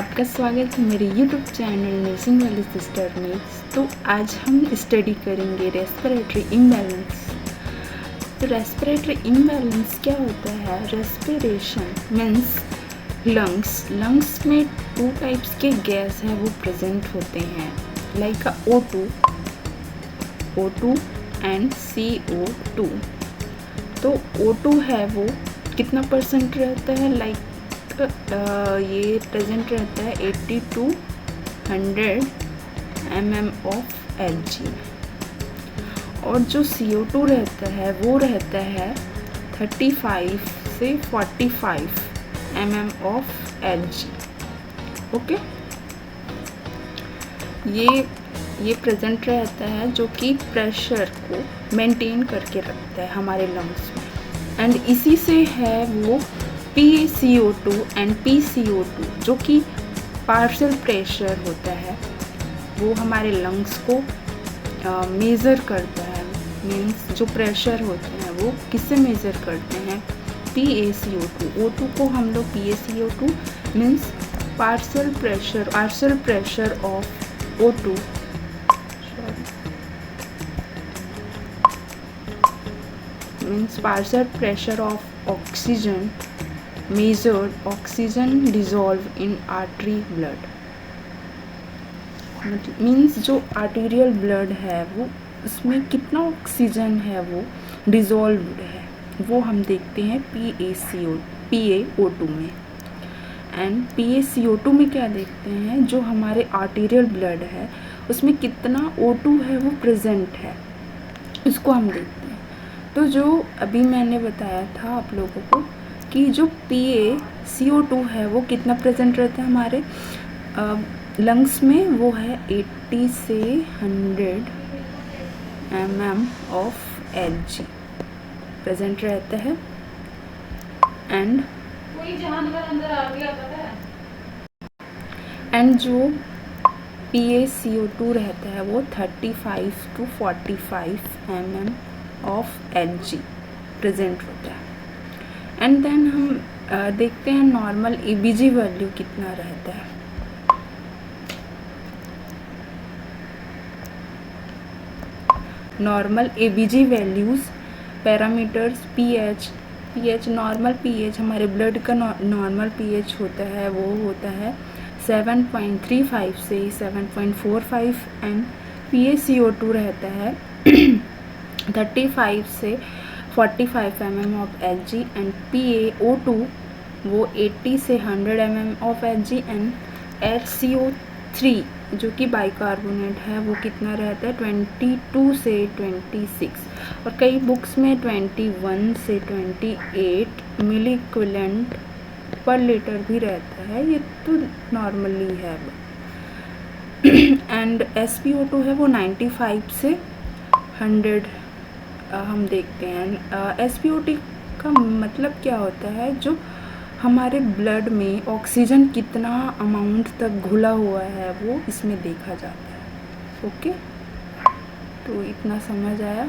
आपका स्वागत है मेरे YouTube चैनल नर्सिंग वाली सिस्टर में। तो आज हम स्टडी करेंगे रेस्पिरेटरी इम्बैलेंस। तो रेस्पिरेटरी इम्बैलेंस क्या होता है? रेस्पिरेशन मीन्स लंग्स में टू टाइप्स के गैस है वो प्रेजेंट होते हैं, लाइक O2 एंड CO2। तो O2 है वो कितना परसेंट रहता है, लाइक ये प्रेजेंट रहता है 80 to 100 mm ऑफ Hg। और जो CO2 रहता है वो रहता है 35 से 45 mm ऑफ Hg। ओके, ये प्रेजेंट रहता है जो कि प्रेशर को मेंटेन करके रखता है हमारे लंग्स में। एंड इसी से है वो PaCO2 एंड PCO2 जो कि पार्शियल प्रेशर होता है, वो हमारे लंग्स को मेज़र करता है। मीन्स जो प्रेशर होते हैं वो किससे मेज़र करते हैं? PaCO2। O2 को हम लोग PaCO2 means partial pressure of O2 means partial pressure of oxygen measured oxygen dissolved in artery blood। Means जो आर्टीरियल ब्लड है वो उसमें कितना ऑक्सीजन है वो डिज़ोल्व्ड है, वो हम देखते हैं PaO2 में। एंड PaCO2 में क्या देखते हैं? जो हमारे आर्टीरियल ब्लड है उसमें कितना O2 है वो प्रेजेंट है, उसको हम देखते हैं। तो जो अभी मैंने बताया था आप लोगों को कि जो PaCO2 है वो कितना प्रेजेंट रहता है हमारे लंग्स में, वो है 80 से 100 mm ऑफ Hg प्रेजेंट रहता है। एंड जो PaCO2 रहता है वो 35 to 45 mm of Hg present होता है। एंड देन हम देखते हैं नॉर्मल ABG वैल्यू कितना रहता है। Normal ABG values parameters pH normal pH हमारे ब्लड का नॉर्मल pH होता है, वो होता है 7.35 से 7.45 एंड PaCO2 रहता है 35 से 45 mm of Hg and PaO2 वो 80 से 100 mm of Hg and HCO3 जो कि बाइकार्बोनेट है वो कितना रहता है 22 से 26 और कई बुक्स में 21 से 28 मिली इक्विवेलेंट पर लीटर भी रहता है, ये तो नॉर्मली है। एंड SpO2 है वो 95 से 100 हम देखते हैं। SpO2 का मतलब क्या होता है? जो हमारे ब्लड में ऑक्सीजन कितना अमाउंट तक घुला हुआ है वो इसमें देखा जाता है। ओके, तो इतना समझ आया।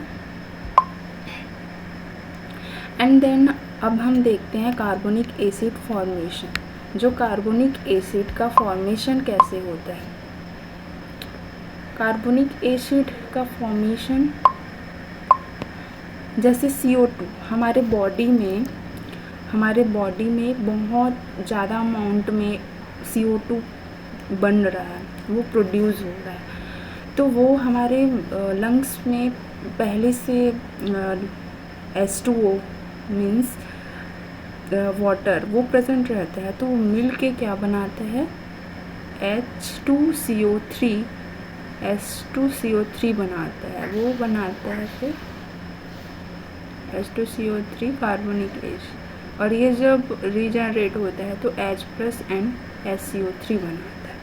एंड देन अब हम देखते हैं कार्बोनिक एसिड फॉर्मेशन। जो कार्बोनिक एसिड का फॉर्मेशन कैसे होता है? कार्बोनिक एसिड का फॉर्मेशन जैसे CO2 हमारे बॉडी में बहुत ज़्यादा अमाउंट में CO2 बन रहा है, वो प्रोड्यूस हो रहा है, तो वो हमारे लंग्स में पहले से H2O मीन्स वाटर वो प्रेजेंट रहता है, तो वो मिल के क्या बनाता है? H2CO3 बनाता है, वो बनाता है फिर H2CO3 कार्बोनिक एसिड, और ये जब रीजनरेट होता है तो H+ एंड HCO3 बनाता है।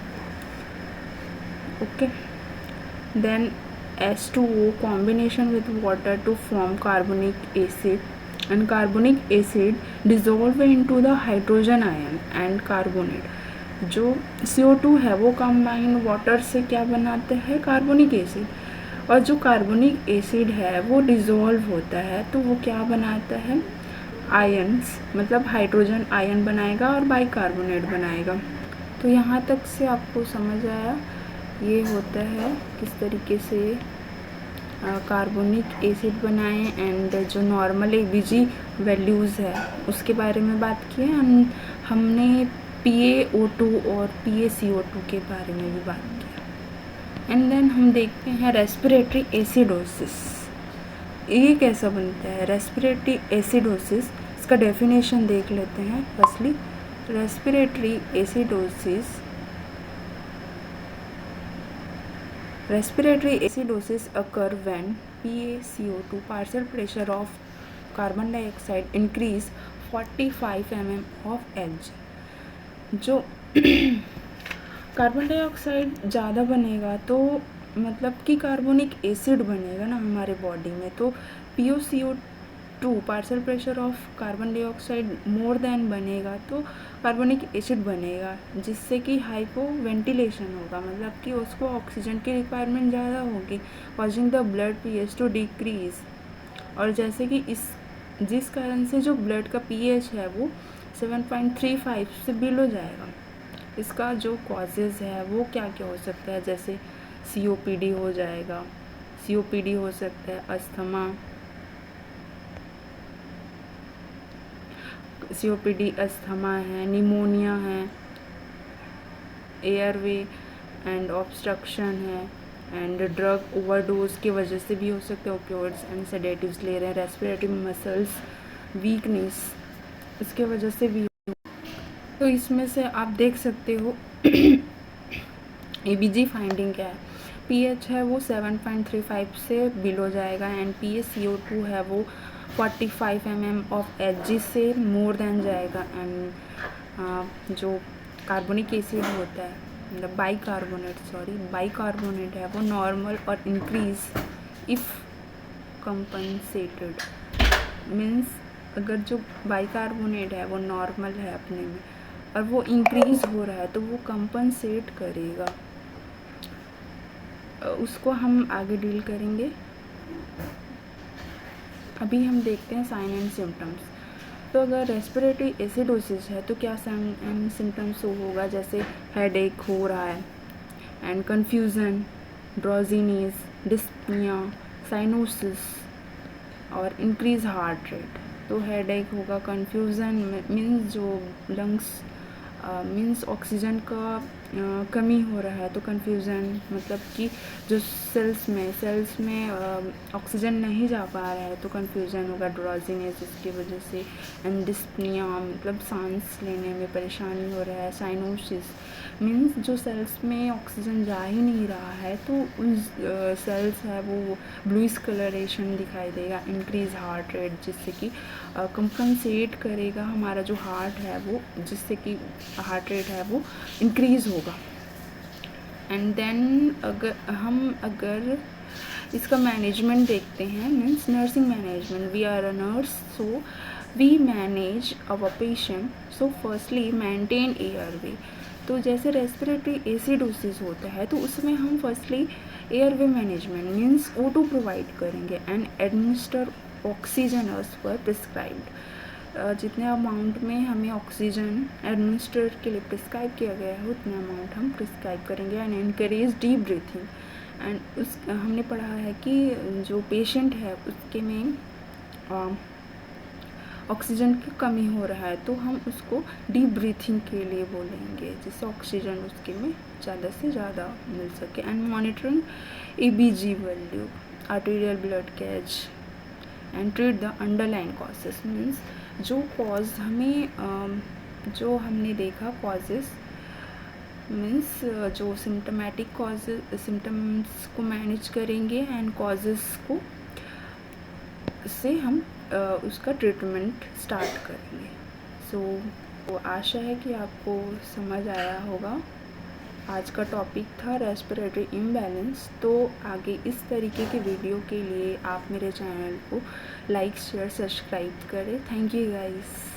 Okay, then H2O combination with water to form carbonic acid and carbonic acid dissolve into the hydrogen ion and carbonate. जो CO2 है वो कंबाइन वाटर से क्या बनाता है? कार्बोनिक एसिड, और जो कार्बोनिक एसिड है वो डिज़ोल्व होता है तो वो क्या बनाता है? आयन्स, मतलब हाइड्रोजन आयन बनाएगा और बाइकार्बोनेट बनाएगा। तो यहाँ तक से आपको समझ आया ये होता है किस तरीके से कार्बोनिक एसिड बनाएं, एंड जो नॉर्मल ABG वैल्यूज़ है उसके बारे में बात की है। हमने PaO2 और PaCO2 के बारे में भी बात किया। एंड देन हम देखते हैं रेस्पिरेटरी एसिडोसिस, ये कैसा बनता है। रेस्पिरेटरी एसिडोसिस, इसका डेफिनेशन देख लेते हैं। Firstly, respiratory acidosis occur when PaCO2 partial pressure of carbon dioxide increase 45 mm of Hg। जो कार्बन डाइऑक्साइड ज़्यादा बनेगा तो मतलब कि कार्बोनिक एसिड बनेगा ना हमारे बॉडी में, तो PaCO2 partial pressure of carbon dioxide more than बनेगा तो कार्बोनिक एसिड बनेगा, जिससे कि हाइपो वेंटिलेशन होगा, मतलब कि उसको ऑक्सीजन की रिक्वायरमेंट ज़्यादा होगी, causing the blood pH to decrease. और जैसे कि जिस कारण से जो ब्लड का pH है वो 7.35 से बिलो जाएगा। इसका जो कॉजेज़ है वो क्या क्या हो सकता है, जैसे COPD हो जाएगा, COPD हो सकता है, अस्थमा, COPD अस्थमा है, निमोनिया है, एयरवे एंड ऑब्स्ट्रक्शन है, एंड ड्रग ओवरडोज की वजह से भी हो सकते हैं, ओपियोइड्स एंड सेडेटिव्स ले रहे हैं, रेस्पिरेटरी मसल्स वीकनेस इसके वजह से भी। तो इसमें से आप देख सकते हो ABG फाइंडिंग क्या है। pH है वो 7.35 से बिलो जाएगा, एंड PaCO2 है वो 45 mm ऑफ Hg से मोर देन जाएगा, एंड जो कार्बोनिक एसिड होता है मतलब बाइकार्बोनेट है वो नॉर्मल और इंक्रीज इफ़ कंपनसेटेड। मीन्स अगर जो बाइकार्बोनेट है वो नॉर्मल है अपने में और वो इंक्रीज़ हो रहा है तो वो कंपनसेट करेगा, उसको हम आगे डील करेंगे। अभी हम देखते हैं साइन एंड सिम्टम्स। तो अगर रेस्पिरेटरी एसिडोसिस है तो क्या साइन एंड सिम्टम्स होगा, जैसे हेडेक हो रहा है, एंड कन्फ्यूज़न, ड्रोजीनीज, डिस्पनिया, साइनोसिस और इंक्रीज हार्ट रेट। तो हेडेक होगा, कन्फ्यूज़न मीन्स जो लंग्स मीन्स ऑक्सीजन का कमी हो रहा है, तो कन्फ्यूज़न मतलब कि जो सेल्स में ऑक्सीजन नहीं जा पा रहा है तो कन्फ्यूज़न होगा, ड्रोजीनेस इसकी वजह से, एंड डिस्पनिया मतलब सांस लेने में परेशानी हो रहा है, साइनोसिस मीन्स जो सेल्स में ऑक्सीजन जा ही नहीं रहा है तो उस सेल्स है वो ब्लूइश कलरेशन दिखाई देगा, इंक्रीज हार्ट रेट जिससे कि कंपनसेट करेगा हमारा जो हार्ट है वो, जिससे कि हार्ट रेट है वो इंक्रीज़ होगा। एंड देन अगर इसका मैनेजमेंट देखते हैं, means nursing management, we are a nurse so we manage our patient, so firstly maintain airway. तो जैसे रेस्पिरेटरी एसिडोसिस होता है तो उसमें हम firstly airway management means O2 provide करेंगे, and administer oxygen as per prescribed. जितने अमाउंट में हमें ऑक्सीजन एडमिनिस्टर के लिए प्रिस्क्राइब किया गया है उतने अमाउंट हम प्रिस्क्राइब करेंगे, and encourage deep breathing. And हमने पढ़ा है कि जो पेशेंट है उसके में ऑक्सीजन की कमी हो रहा है तो हम उसको डीप ब्रीथिंग के लिए बोलेंगे, जिससे ऑक्सीजन उसके में ज़्यादा से ज़्यादा मिल सके। And monitoring ABG value, arterial blood gas, and treat the underline causes means जो कॉज जो हमने देखा कॉजेस मीन्स जो सिम्टमेटिक कॉजेज सिम्टम्स को मैनेज करेंगे, एंड कॉजेस को से हम उसका ट्रीटमेंट स्टार्ट करेंगे। सो आशा है कि आपको समझ आया होगा। आज का टॉपिक था रेस्पिरेटरी इम्बैलेंस। तो आगे इस तरीके के वीडियो के लिए आप मेरे चैनल को लाइक शेयर सब्सक्राइब करें। Thank you guys.